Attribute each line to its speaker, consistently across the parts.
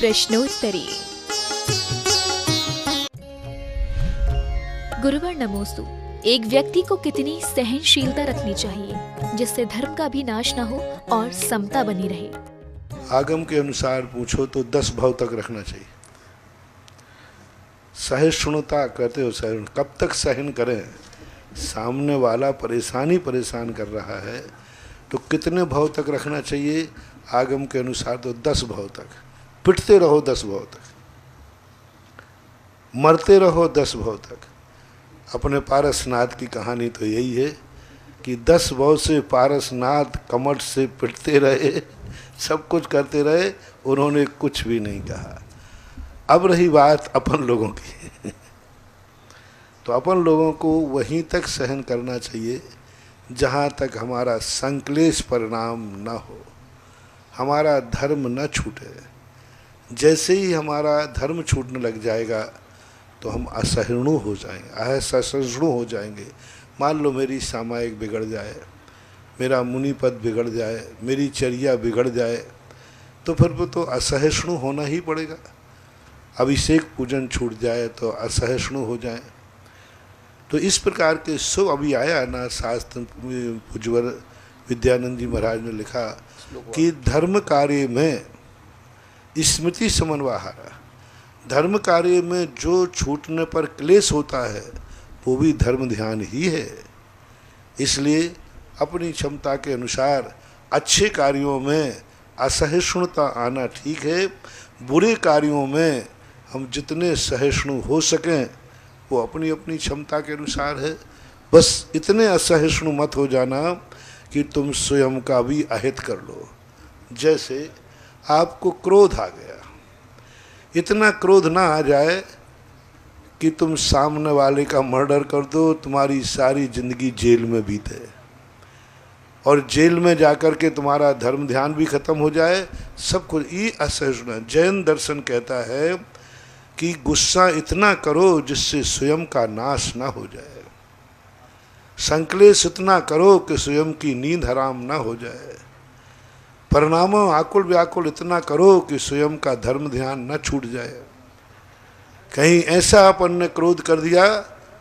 Speaker 1: प्रश्नोत्तरी। गुरुवर नमोस्तु। एक व्यक्ति को कितनी सहनशीलता रखनी चाहिए जिससे धर्म का भी नाश न हो और समता बनी रहे?
Speaker 2: आगम के अनुसार पूछो तो 10 भाव तक रखना चाहिए। सहिष्णुता कहते हो, सहन कब तक सहन करें? सामने वाला परेशान कर रहा है तो कितने भाव तक रखना चाहिए? आगम के अनुसार तो 10 भाव तक। पिटते रहो 10 भाव तक, मरते रहो 10 भाव तक। अपने पारसनाथ की कहानी तो यही है कि 10 भाव से पारसनाथ कमर से पिटते रहे, सब कुछ करते रहे, उन्होंने कुछ भी नहीं कहा। अब रही बात अपन लोगों की तो अपन लोगों को वहीं तक सहन करना चाहिए जहाँ तक हमारा संक्लेश परिणाम न हो, हमारा धर्म न छूटे। जैसे ही हमारा धर्म छूटने लग जाएगा तो हम असहिष्णु हो जाएंगे, असहिष्णु हो जाएंगे। मान लो मेरी सामायिक बिगड़ जाए, मेरा मुनिपद बिगड़ जाए, मेरी चर्या बिगड़ जाए, तो फिर वो तो असहिष्णु होना ही पड़ेगा। अभिषेक पूजन छूट जाए तो असहिष्णु हो जाए। तो इस प्रकार के शुभ अभी आया ना, शास्त्र पूज्यवर विद्यानंद जी महाराज ने लिखा कि धर्म कार्य में स्मृति समन्वाहारा, धर्म कार्य में जो छूटने पर क्लेश होता है वो भी धर्म ध्यान ही है। इसलिए अपनी क्षमता के अनुसार अच्छे कार्यों में असहिष्णुता आना ठीक है, बुरे कार्यों में हम जितने सहिष्णु हो सकें वो अपनी अपनी क्षमता के अनुसार है। बस इतने असहिष्णु मत हो जाना कि तुम स्वयं का भी अहित कर लो। जैसे आपको क्रोध आ गया, इतना क्रोध ना आ जाए कि तुम सामने वाले का मर्डर कर दो, तुम्हारी सारी जिंदगी जेल में बीते और जेल में जाकर के तुम्हारा धर्म ध्यान भी खत्म हो जाए, सब कुछ। ये असहिष्णु। जैन दर्शन कहता है कि गुस्सा इतना करो जिससे स्वयं का नाश ना हो जाए, संक्लेश इतना करो कि स्वयं की नींद हराम ना हो जाए, परिणामों आकुल व्याकुल इतना करो कि स्वयं का धर्म ध्यान न छूट जाए। कहीं ऐसा अपन ने क्रोध कर दिया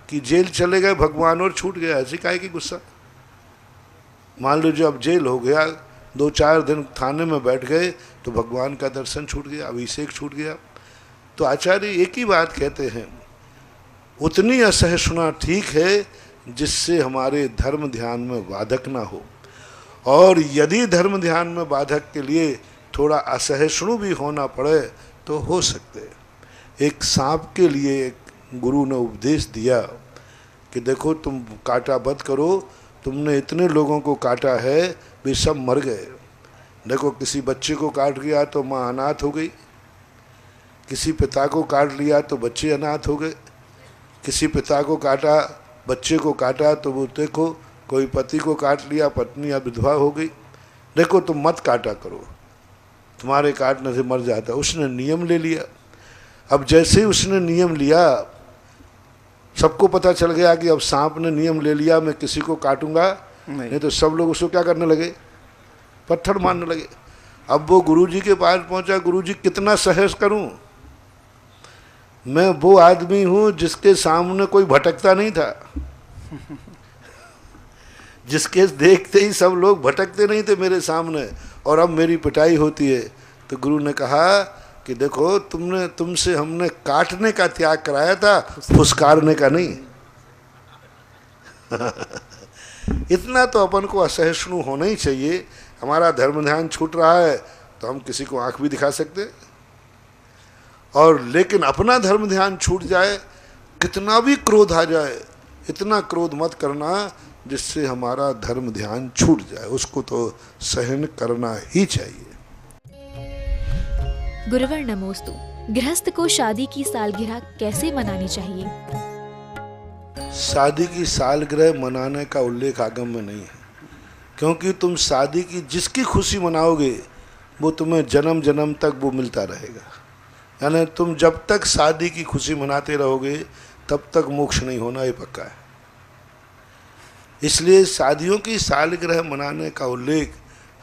Speaker 2: कि जेल चले गए भगवान और छूट गया, ऐसी काहे की गुस्सा। मान लो जब जेल हो गया, 2-4 दिन थाने में बैठ गए तो भगवान का दर्शन छूट गया, अभिषेक छूट गया। तो आचार्य एक ही बात कहते हैं, उतनी असहिष्णुता ठीक है जिससे हमारे धर्म ध्यान में बाधक ना हो। और यदि धर्म ध्यान में बाधक के लिए थोड़ा असहिष्णु भी होना पड़े तो हो सकते। एक सांप के लिए एक गुरु ने उपदेश दिया कि देखो तुम काटा मत करो, तुमने इतने लोगों को काटा है, वे सब मर गए। देखो किसी बच्चे को काट गया तो माँ अनाथ हो गई, किसी पिता को काट लिया तो बच्चे अनाथ हो गए, किसी पिता को काटा बच्चे को काटा तो वो देखो कोई पति को काट लिया, पत्नी या विधवा हो गई। देखो तुम मत काटा करो, तुम्हारे काटने से मर जाता। उसने नियम ले लिया। अब जैसे ही उसने नियम लिया, सबको पता चल गया कि अब सांप ने नियम ले लिया, मैं किसी को काटूंगा नहीं तो सब लोग उसको क्या करने लगे, पत्थर मारने लगे। अब वो गुरुजी के पास पहुंचा, गुरुजी कितना सहस करूं, मैं वो आदमी हूं जिसके सामने कोई भटकता नहीं था जिसके देखते ही सब लोग भटकते नहीं थे मेरे सामने, और अब मेरी पिटाई होती है। तो गुरु ने कहा कि देखो तुमसे हमने काटने का त्याग कराया था, फुसकारने का नहीं इतना तो अपन को असहिष्णु होना ही चाहिए। हमारा धर्म ध्यान छूट रहा है तो हम किसी को आंख भी दिखा सकते, और लेकिन अपना धर्म ध्यान छूट जाए, कितना भी क्रोध आ जाए, इतना क्रोध मत करना जिससे हमारा धर्म ध्यान छूट जाए, उसको तो सहन करना ही चाहिए।
Speaker 1: गुरुवर नमोस्तु। गृहस्थ को शादी की सालगिरह कैसे मनानी चाहिए?
Speaker 2: शादी की सालगिरह मनाने का उल्लेख आगम में नहीं है, क्योंकि तुम शादी की जिसकी खुशी मनाओगे वो तुम्हें जन्म जन्म तक वो मिलता रहेगा। यानी तुम जब तक शादी की खुशी मनाते रहोगे तब तक मोक्ष नहीं होना, ये पक्का है। इसलिए शादियों की सालगिरह मनाने का उल्लेख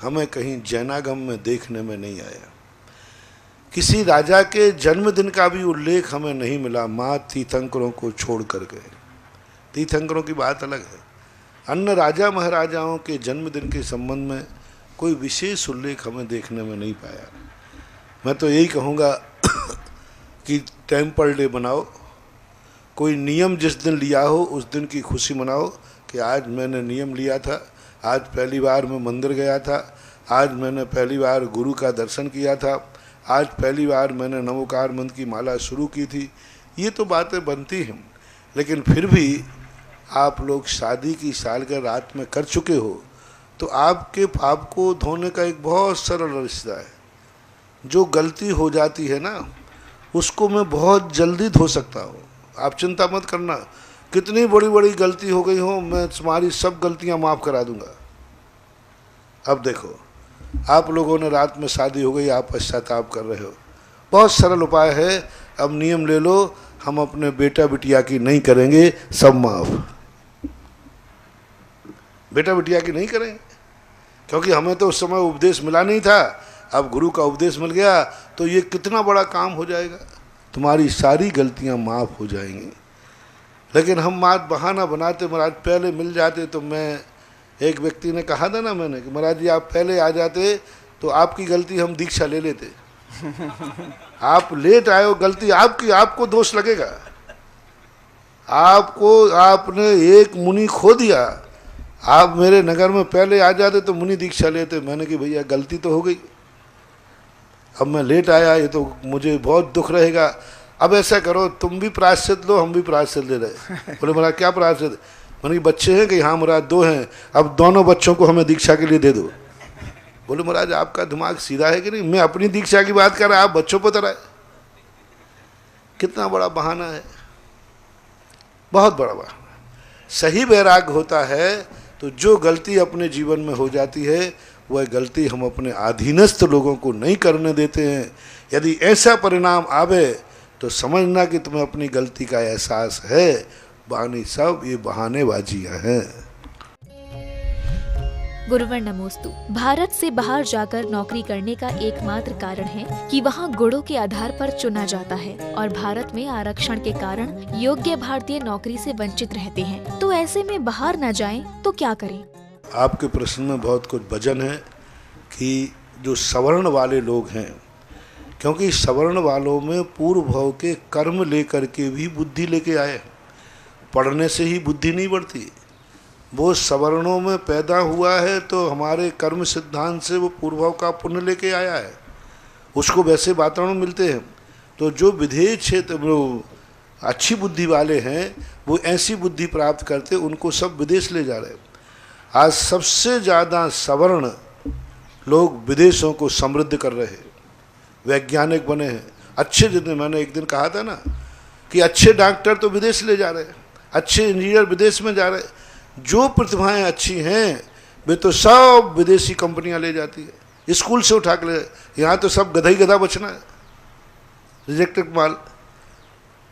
Speaker 2: हमें कहीं जैनागम में देखने में नहीं आया। किसी राजा के जन्मदिन का भी उल्लेख हमें नहीं मिला, माँ तीर्थंकरों को छोड़ कर गए। तीर्थंकरों की बात अलग है। अन्य राजा महाराजाओं के जन्मदिन के संबंध में कोई विशेष उल्लेख हमें देखने में नहीं पाया। मैं तो यही कहूँगा कि टेम्पल डे बनाओ, कोई नियम जिस दिन लिया हो उस दिन की खुशी मनाओ कि आज मैंने नियम लिया था, आज पहली बार मैं मंदिर गया था, आज मैंने पहली बार गुरु का दर्शन किया था, आज पहली बार मैंने नमोकार मंत्र की माला शुरू की थी। ये तो बातें बनती हैं, लेकिन फिर भी आप लोग शादी की सालगिरह रात में कर चुके हो तो आपके पाप को धोने का एक बहुत सरल रास्ता है। जो गलती हो जाती है ना, उसको मैं बहुत जल्दी धो सकता हूँ। आप चिंता मत करना, कितनी बड़ी बड़ी गलती हो गई हो मैं तुम्हारी सब गलतियाँ माफ़ करा दूंगा। अब देखो, आप लोगों ने रात में शादी हो गई, आप पश्चाताप कर रहे हो, बहुत सरल उपाय है। अब नियम ले लो, हम अपने बेटा बिटिया की नहीं करेंगे, सब माफ। बेटा बिटिया की नहीं करेंगे क्योंकि हमें तो उस समय उपदेश मिला नहीं था, अब गुरु का उपदेश मिल गया तो ये कितना बड़ा काम हो जाएगा, तुम्हारी सारी गलतियां माफ हो जाएंगी। लेकिन हम बात बहाना बनाते, महाराज पहले मिल जाते तो मैं, एक व्यक्ति ने कहा था ना मैंने कि महाराज जी आप पहले आ जाते तो आपकी गलती हम दीक्षा ले लेते। आप लेट आए हो, गलती आपकी, आपको दोष लगेगा। आपको, आपने एक मुनि खो दिया, आप मेरे नगर में पहले आ जाते तो मुनि दीक्षा लेते। मैंने कि भैया गलती तो हो गई, अब मैं लेट आया, ये तो मुझे बहुत दुख रहेगा। अब ऐसा करो, तुम भी प्रायश्चित लो, हम भी प्रायश्चित ले रहे। बोले महाराज क्या प्रायश्चित? मैंने बच्चे हैं कि हाँ महाराज 2 हैं, अब दोनों बच्चों को हमें दीक्षा के लिए दे दो। बोले महाराज आपका दिमाग सीधा है कि नहीं, मैं अपनी दीक्षा की बात कर रहा, आप बच्चों पर तरह। कितना बड़ा बहाना है, बहुत बड़ा बहाना। सही वैराग्य होता है तो जो गलती अपने जीवन में हो जाती है वह गलती हम अपने अधीनस्थ लोगों को नहीं करने देते हैं। यदि ऐसा परिणाम आवे तो समझना कि तुम्हें अपनी गलती का एहसास है, बानी सब ये बहानेबाजियां हैं।
Speaker 1: गुरुवर नमोस्तु। भारत से बाहर जाकर नौकरी करने का एकमात्र कारण है कि वहाँ गुणों के आधार पर चुना जाता है और भारत में आरक्षण के कारण योग्य भारतीय नौकरी से वंचित रहते हैं। तो ऐसे में बाहर न जाएं तो क्या करें?
Speaker 2: आपके प्रश्न में बहुत कुछ वजन है कि जो सवर्ण वाले लोग हैं, क्योंकि सवर्ण वालों में पूर्व भव के कर्म लेकर के भी बुद्धि लेके आए, पढ़ने से ही बुद्धि नहीं बढ़ती। वो सवर्णों में पैदा हुआ है तो हमारे कर्म सिद्धांत से वो पूर्वभाव का पुण्य लेके आया है, उसको वैसे वातावरण मिलते हैं। तो जो विधेय क्षेत्र वो अच्छी बुद्धि वाले हैं वो ऐसी बुद्धि प्राप्त करते, उनको सब विदेश ले जा रहे हैं। आज सबसे ज़्यादा सवर्ण लोग विदेशों को समृद्ध कर रहे हैं, वैज्ञानिक बने हैं अच्छे। जितने मैंने एक दिन कहा था ना कि अच्छे डॉक्टर तो विदेश ले जा रहे हैं, अच्छे इंजीनियर विदेश में जा रहे हैं। जो प्रतिभाएं अच्छी हैं वे तो सब विदेशी कंपनियां ले जाती है, स्कूल से उठा के ले। यहाँ तो सब गधा ही गधा बचना है, रिजेक्टेड माल।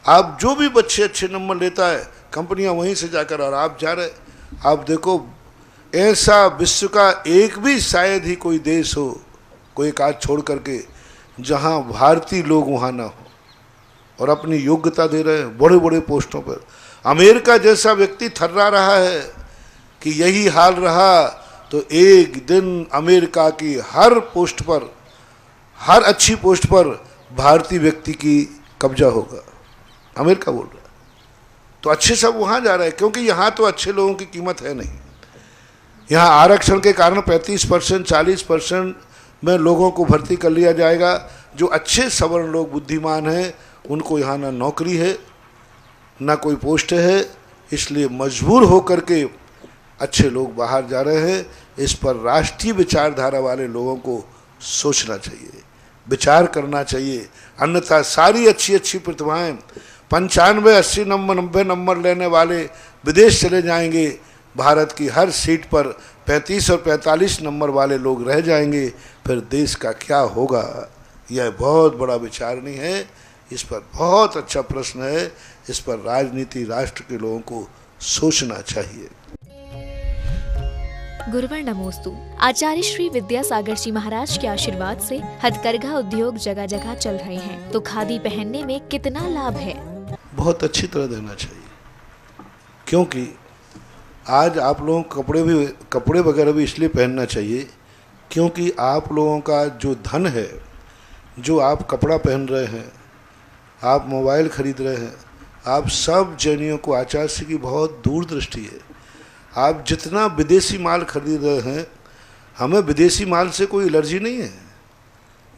Speaker 2: आप जो भी बच्चे अच्छे नंबर लेता है कंपनियां वहीं से जाकर, और आप जा रहे। आप देखो ऐसा विश्व का एक भी शायद ही कोई देश हो, कोई एक आध छोड़ करके, जहाँ भारतीय लोग वहाँ ना हो और अपनी योग्यता दे रहे हैं बड़े बड़े पोस्टों पर। अमेरिका जैसा व्यक्ति थर्रा रहा है कि यही हाल रहा तो एक दिन अमेरिका की हर पोस्ट पर, हर अच्छी पोस्ट पर भारतीय व्यक्ति की कब्जा होगा, अमेरिका बोल रहा है। तो अच्छे सब वहाँ जा रहे हैं क्योंकि यहाँ तो अच्छे लोगों की कीमत है नहीं। यहाँ आरक्षण के कारण 35%, 40% में लोगों को भर्ती कर लिया जाएगा। जो अच्छे सवर्ण लोग बुद्धिमान हैं उनको यहाँ ना नौकरी है ना कोई पोस्ट है, इसलिए मजबूर होकर के अच्छे लोग बाहर जा रहे हैं। इस पर राष्ट्रीय विचारधारा वाले लोगों को सोचना चाहिए, विचार करना चाहिए, अन्यथा सारी अच्छी अच्छी प्रतिभाएं 95, 80 नंबर, 90 नंबर लेने वाले विदेश चले जाएंगे। भारत की हर सीट पर 35 और 45 नंबर वाले लोग रह जाएंगे, फिर देश का क्या होगा? यह बहुत बड़ा विचारणीय है। इस पर बहुत अच्छा प्रश्न है, इस पर राजनीति राष्ट्र के लोगों को सोचना चाहिए।
Speaker 1: गुरुवर नमोस्तु। आचार्य श्री विद्यासागर जी महाराज के आशीर्वाद से हथकरघा उद्योग जगह जगह चल रहे हैं, तो खादी पहनने में कितना लाभ है?
Speaker 2: बहुत अच्छी तरह देना चाहिए, क्योंकि आज आप लोगों को कपड़े वगैरह भी इसलिए पहनना चाहिए क्योंकि आप लोगों का जो धन है, जो आप कपड़ा पहन रहे हैं, आप मोबाइल खरीद रहे हैं, आप सब जैनियों को आचार्य श्री की बहुत दूरदृष्टि है। आप जितना विदेशी माल खरीद रहे हैं, हमें विदेशी माल से कोई एलर्जी नहीं है।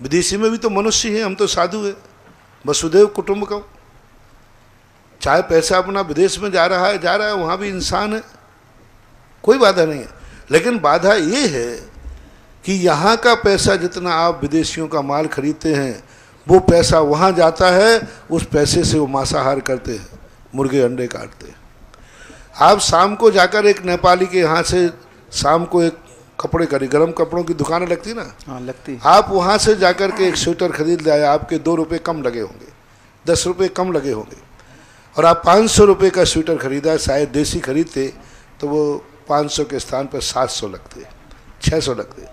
Speaker 2: विदेशी में भी तो मनुष्य है, हम तो साधु है, वसुदेव कुटुंबकम। चाहे पैसा अपना विदेश में जा रहा है, वहाँ भी इंसान है, कोई बाधा नहीं है। लेकिन बाधा ये है कि यहाँ का पैसा जितना आप विदेशियों का माल खरीदते हैं, वो पैसा वहाँ जाता है, उस पैसे से वो मांसाहार करते हैं, मुर्गे अंडे काटते हैं। आप शाम को जाकर एक नेपाली के यहाँ से शाम को एक कपड़े का गर्म कपड़ों की दुकानें लगती ना,
Speaker 3: हाँ लगती।
Speaker 2: आप वहाँ से जाकर के एक स्वेटर खरीद लाए, आपके 2 रुपये कम लगे होंगे, 10 रुपये कम लगे होंगे, और आप 500 रुपये का स्वेटर खरीदा, शायद देसी खरीदते तो वो 500 के स्थान पर 700 लगते, 600 लगते।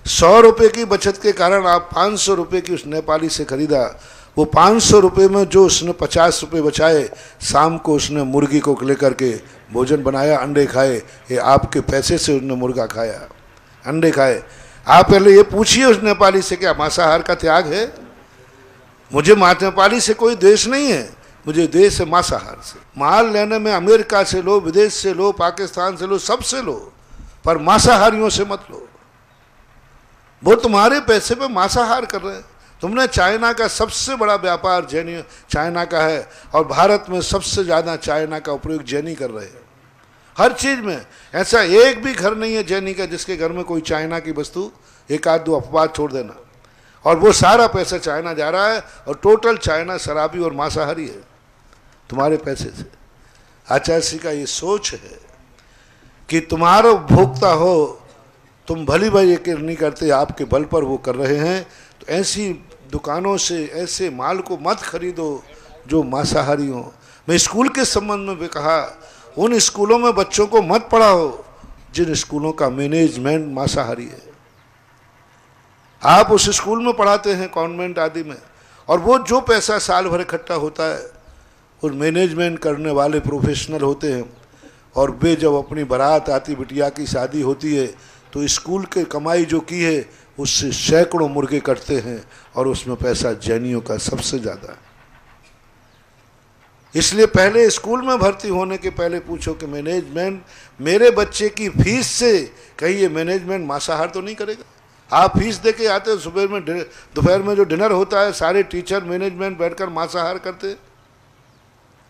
Speaker 2: 100 रुपये की बचत के कारण आप 500 रुपये की उस नेपाली से खरीदा, वो 500 रुपये में जो उसने 50 रुपये बचाए, शाम को उसने मुर्गी को लेकर के भोजन बनाया, अंडे खाए। ये आपके पैसे से उसने मुर्गा खाया, अंडे खाए। आप पहले ये पूछिए उस नेपाली से, क्या मांसाहार का त्याग है? मुझे नेपाली से कोई द्वेष नहीं है, मुझे द्वेष है मांसाहार से। माल लेने में अमेरिका से लो, विदेश से लो, पाकिस्तान से लो, सबसे लो, पर मांसाहारियों से मत लो। वो तुम्हारे पैसे पे मांसाहार कर रहे हैं। तुमने चाइना का सबसे बड़ा व्यापार जैनी चाइना का है, और भारत में सबसे ज़्यादा चाइना का उपयोग जैनी कर रहे हैं। हर चीज़ में ऐसा एक भी घर नहीं है जैनी का जिसके घर में कोई चाइना की वस्तु, एक आध दो अपवाद छोड़ देना, और वो सारा पैसा चाइना जा रहा है, और टोटल चाइना शराबी और मांसाहारी है तुम्हारे पैसे से। आचार्य श्री का ये सोच है कि तुम्हारा उपभोक्ता हो, तुम भली भाई ये नहीं करते, आपके बल पर वो कर रहे हैं, तो ऐसी दुकानों से ऐसे माल को मत खरीदो जो मांसाहारी हो। मैं स्कूल के संबंध में भी कहा, उन स्कूलों में बच्चों को मत पढ़ाओ जिन स्कूलों का मैनेजमेंट मांसाहारी है। आप उस स्कूल में पढ़ाते हैं कॉन्वेंट आदि में, और वो जो पैसा साल भर इकट्ठा होता है, उस मैनेजमेंट करने वाले प्रोफेशनल होते हैं, और वे जब अपनी बारात आती, बिटिया की शादी होती है, तो स्कूल के कमाई जो की है उससे सैकड़ों मुर्गे कटते हैं, और उसमें पैसा जैनियों का सबसे ज़्यादा है। इसलिए पहले स्कूल में भर्ती होने के पहले पूछो कि मैनेजमेंट मेरे बच्चे की फीस से कहीं ये मैनेजमेंट मांसाहार तो नहीं करेगा। आप फीस दे के आते हो, सुबह में दोपहर में जो डिनर होता है, सारे टीचर मैनेजमेंट बैठकर मांसाहार करते हैं,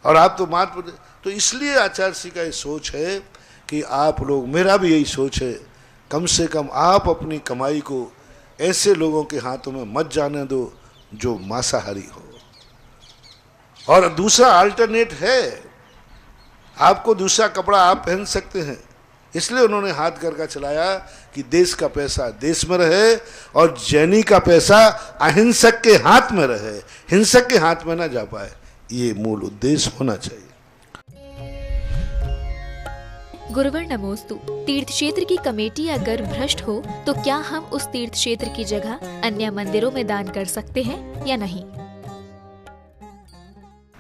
Speaker 2: और आप तो मात। तो इसलिए आचार्य श्री का ये सोच है कि आप लोग, मेरा भी यही सोच है, कम से कम आप अपनी कमाई को ऐसे लोगों के हाथों में मत जाने दो जो मांसाहारी हो। और दूसरा अल्टरनेट है, आपको दूसरा कपड़ा आप पहन सकते हैं। इसलिए उन्होंने हाथ करके चलाया कि देश का पैसा देश में रहे, और जैनी का पैसा अहिंसक के हाथ में रहे, हिंसक के हाथ में ना जा पाए। ये मूल उद्देश्य होना चाहिए।
Speaker 1: गुरुवर नमोस्तु। तीर्थ क्षेत्र की कमेटी अगर भ्रष्ट हो तो क्या हम उस तीर्थ क्षेत्र की जगह अन्य मंदिरों में दान कर सकते हैं या नहीं?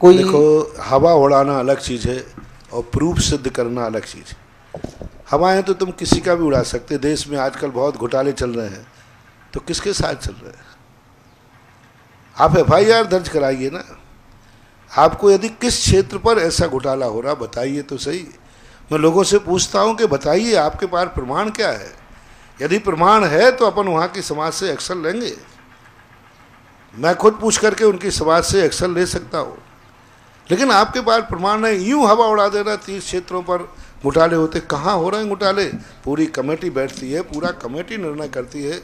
Speaker 2: कोई देखो, हवा उड़ाना अलग चीज़ है और प्रूफ सिद्ध करना अलग चीज़ है। हवाएं तो तुम किसी का भी उड़ा सकते। देश में आजकल बहुत घोटाले चल रहे हैं, तो किसके साथ चल रहे हैं? आप FIR दर्ज कराइए ना। आपको यदि किस क्षेत्र पर ऐसा घोटाला हो रहा बताइए तो सही। मैं लोगों से पूछता हूं कि बताइए आपके पास प्रमाण क्या है। यदि प्रमाण है तो अपन वहाँ की समाज से एक्शन लेंगे। मैं खुद पूछ करके उनकी समाज से एक्शन ले सकता हूँ, लेकिन आपके पास प्रमाण है। यूँ हवा उड़ा देना 30 क्षेत्रों पर घोटाले होते। कहाँ हो रहे हैं घोटाले? पूरी कमेटी बैठती है, पूरा कमेटी निर्णय करती है,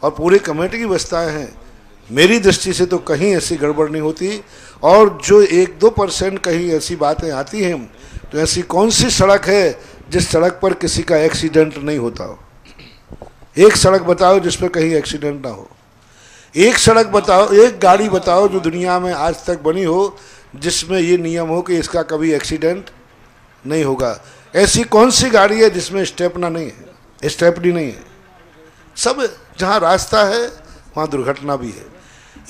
Speaker 2: और पूरी कमेटी की व्यवस्थाएँ हैं। मेरी दृष्टि से तो कहीं ऐसी गड़बड़ नहीं होती। और जो 1-2% कहीं ऐसी बातें आती हैं, तो ऐसी कौन सी सड़क है जिस सड़क पर किसी का एक्सीडेंट नहीं होता हो? एक सड़क बताओ जिस पर कहीं एक्सीडेंट ना हो। एक सड़क बताओ, एक गाड़ी बताओ जो दुनिया में आज तक बनी हो जिसमें ये नियम हो कि इसका कभी एक्सीडेंट नहीं होगा। ऐसी कौन सी गाड़ी है जिसमें स्टेपना नहीं है? स्टेपनी नहीं है, सब जहाँ रास्ता है वहाँ दुर्घटना भी है।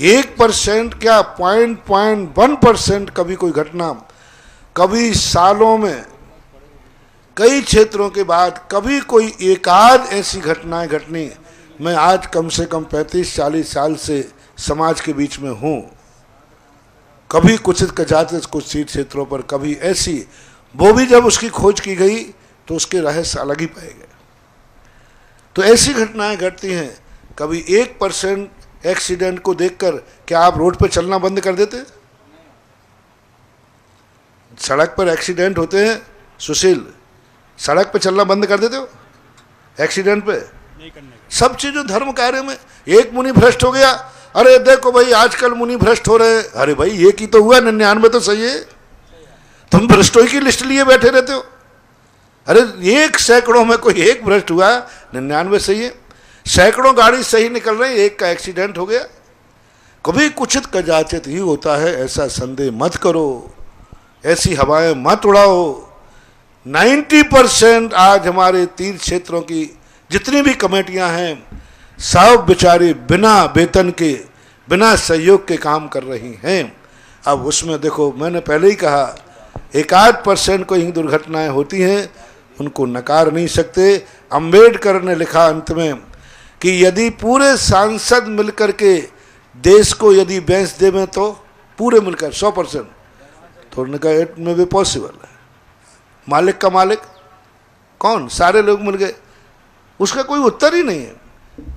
Speaker 2: 1% क्या 0.1% कभी कोई घटना, कभी सालों में कई क्षेत्रों के बाद कभी कोई एकाध ऐसी घटनाएं घटनी। मैं आज कम से कम 35-40 साल से समाज के बीच में हूँ, कभी कुछ कजाते कुछ क्षेत्रों पर कभी ऐसी, वो भी जब उसकी खोज की गई तो उसके रहस्य अलग ही पाए गए। तो ऐसी घटनाएं घटती हैं। कभी 1% एक्सीडेंट को देखकर क्या आप रोड पर चलना बंद कर देते? सड़क पर एक्सीडेंट होते हैं, सुशील, सड़क पे चलना बंद कर देते हो एक्सीडेंट पे? नहीं करने। सब चीजों धर्म कार्य में एक मुनि भ्रष्ट हो गया, अरे देखो भाई आजकल मुनि भ्रष्ट हो रहे हैं। अरे भाई ये की तो हुआ, 99 तो सही है, तुम भ्रष्टों की लिस्ट लिए बैठे रहते हो। अरे 1 सैकड़ों में कोई एक भ्रष्ट हुआ, 99 सही है। सैकड़ों गाड़ी सही निकल रही, एक का एक्सीडेंट हो गया। कभी कुछित कदाचित ही होता है, ऐसा संदेह मत करो, ऐसी हवाएं मत उड़ाओ। 90% आज हमारे तीर्थ क्षेत्रों की जितनी भी कमेटियां हैं, सब बेचारे बिना वेतन के, बिना सहयोग के काम कर रही हैं। अब उसमें देखो, मैंने पहले ही कहा, 1-8% को ही दुर्घटनाएं होती हैं, उनको नकार नहीं सकते। अंबेडकर ने लिखा अंत में कि यदि पूरे सांसद मिलकर के देश को यदि बेच देवें तो पूरे मिलकर 100%, तो उन्होंने कहा इट में भी पॉसिबल है। मालिक का मालिक कौन? सारे लोग मिल गए, उसका कोई उत्तर ही नहीं है।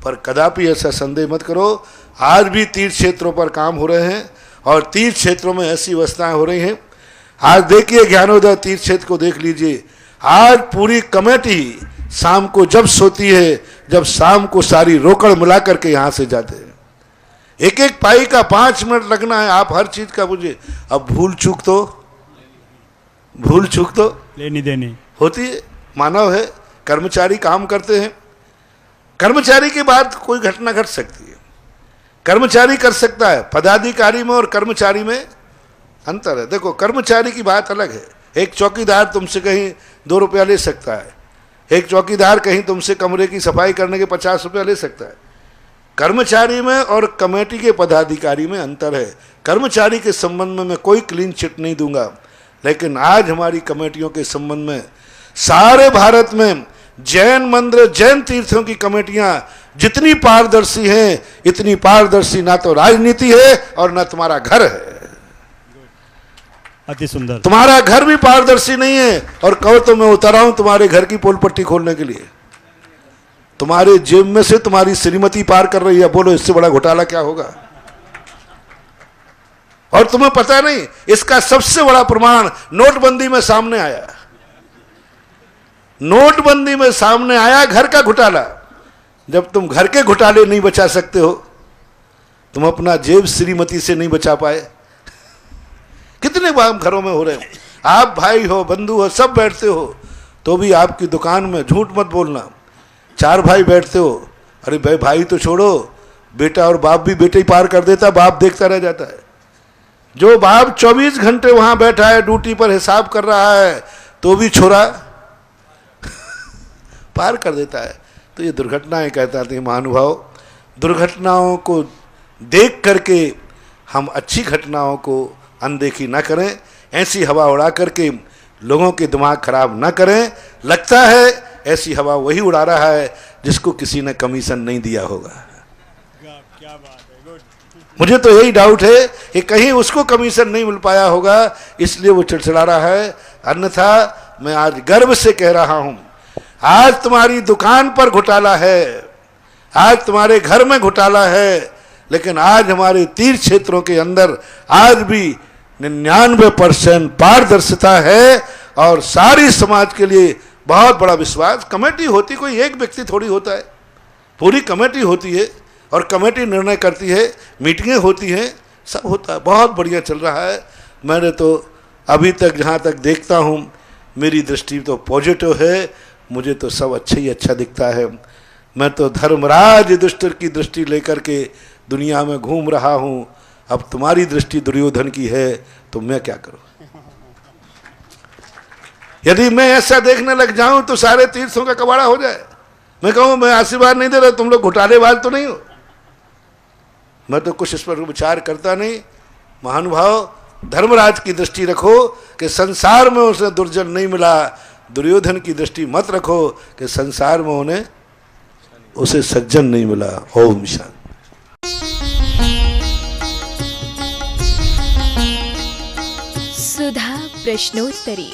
Speaker 2: पर कदापि ऐसा संदेह मत करो, आज भी तीर्थ क्षेत्रों पर काम हो रहे हैं और तीर्थ क्षेत्रों में ऐसी व्यवस्थाएं हो रही हैं। आज देखिए ज्ञानोदय तीर्थ क्षेत्र को देख लीजिए, आज पूरी कमेटी शाम को जब सोती है, जब शाम को सारी रोकड़ मिला करके यहाँ से जाते हैं। एक एक पाई का 5 मिनट लगना है, आप हर चीज का बुझे। अब भूल चूक तो
Speaker 3: लेनी देनी
Speaker 2: होती है, मानव है, कर्मचारी काम करते हैं। कर्मचारी के बाद कोई घटना घट सकती है, कर्मचारी कर सकता है। पदाधिकारी में और कर्मचारी में अंतर है। देखो कर्मचारी की बात अलग है, एक चौकीदार तुमसे कहीं 2 रुपया ले सकता है, एक चौकीदार कहीं तुमसे कमरे की सफाई करने के 50 रुपया ले सकता है। कर्मचारी में और कमेटी के पदाधिकारी में अंतर है। कर्मचारी के संबंध में मैं कोई क्लीन चिट नहीं दूंगा, लेकिन आज हमारी कमेटियों के संबंध में सारे भारत में जैन मंदिर, जैन तीर्थों की कमेटियां जितनी पारदर्शी हैं, इतनी पारदर्शी ना तो राजनीति है और ना तुम्हारा घर है।
Speaker 3: अति सुंदर।
Speaker 2: तुम्हारा घर भी पारदर्शी नहीं है और कहो तो मैं उतर आऊं तुम्हारे घर की पोल पट्टी खोलने के लिए, तुम्हारे जेब में से तुम्हारी श्रीमती पार कर रही है। बोलो इससे बड़ा घोटाला क्या होगा? और तुम्हें पता नहीं, इसका सबसे बड़ा प्रमाण नोटबंदी में सामने आया। नोटबंदी में सामने आया घर का घोटाला। जब तुम घर के घोटाले नहीं बचा सकते हो, तुम अपना जेब श्रीमती से नहीं बचा पाए। कितने घरों में हो रहे हो, आप भाई हो, बंधु हो, सब बैठते हो, तो भी आपकी दुकान में, झूठ मत बोलना, 4 भाई बैठते हो। अरे भाई भाई तो छोड़ो, बेटा और बाप भी बेटे ही पार कर देता, बाप देखता रह जाता है। जो बाप 24 घंटे वहां बैठा है, ड्यूटी पर हिसाब कर रहा है, तो भी छोरा पार कर देता है। तो ये दुर्घटनाएं कहता थे महानुभाव, दुर्घटनाओं को देख करके हम अच्छी घटनाओं को अनदेखी ना करें, ऐसी हवा उड़ा करके लोगों के दिमाग खराब ना करें। लगता है ऐसी हवा वही उड़ा रहा है जिसको किसी ने कमीशन नहीं दिया होगा।
Speaker 3: क्या बात है, गुड।
Speaker 2: मुझे तो यही डाउट है कि कहीं उसको कमीशन नहीं मिल पाया होगा, इसलिए वो चिड़चिड़ा रहा है। अन्यथा मैं आज गर्व से कह रहा हूं, आज तुम्हारी दुकान पर घोटाला है, आज तुम्हारे घर में घोटाला है, लेकिन आज हमारे तीर्थ क्षेत्रों के अंदर आज भी 99% पारदर्शिता है और सारी समाज के लिए बहुत बड़ा विश्वास। कमेटी होती कोई एक व्यक्ति थोड़ी होता है, पूरी कमेटी होती है और कमेटी निर्णय करती है, मीटिंगें होती हैं, सब होता है। बहुत बढ़िया चल रहा है। मैंने तो अभी तक जहाँ तक देखता हूँ, मेरी दृष्टि तो पॉजिटिव है, मुझे तो सब अच्छा ही अच्छा दिखता है। मैं तो धर्मराज युधिष्ठिर की दृष्टि लेकर के दुनिया में घूम रहा हूँ। अब तुम्हारी दृष्टि दुर्योधन की है, तो मैं क्या करूँ? यदि मैं ऐसा देखने लग जाऊं तो सारे तीर्थों का कबाड़ा हो जाए। मैं कहूँ मैं आशीर्वाद नहीं दे रहा, तुम लोग घोटालेबाज तो नहीं हो? मैं तो कुछ इस पर विचार करता नहीं। महानुभाव, धर्मराज की दृष्टि रखो कि संसार में उसे दुर्जन नहीं मिला, दुर्योधन की दृष्टि मत रखो कि संसार में उन्हें उसे सज्जन नहीं मिला। ओम शांति।
Speaker 1: सुधा प्रश्नोत्तरी।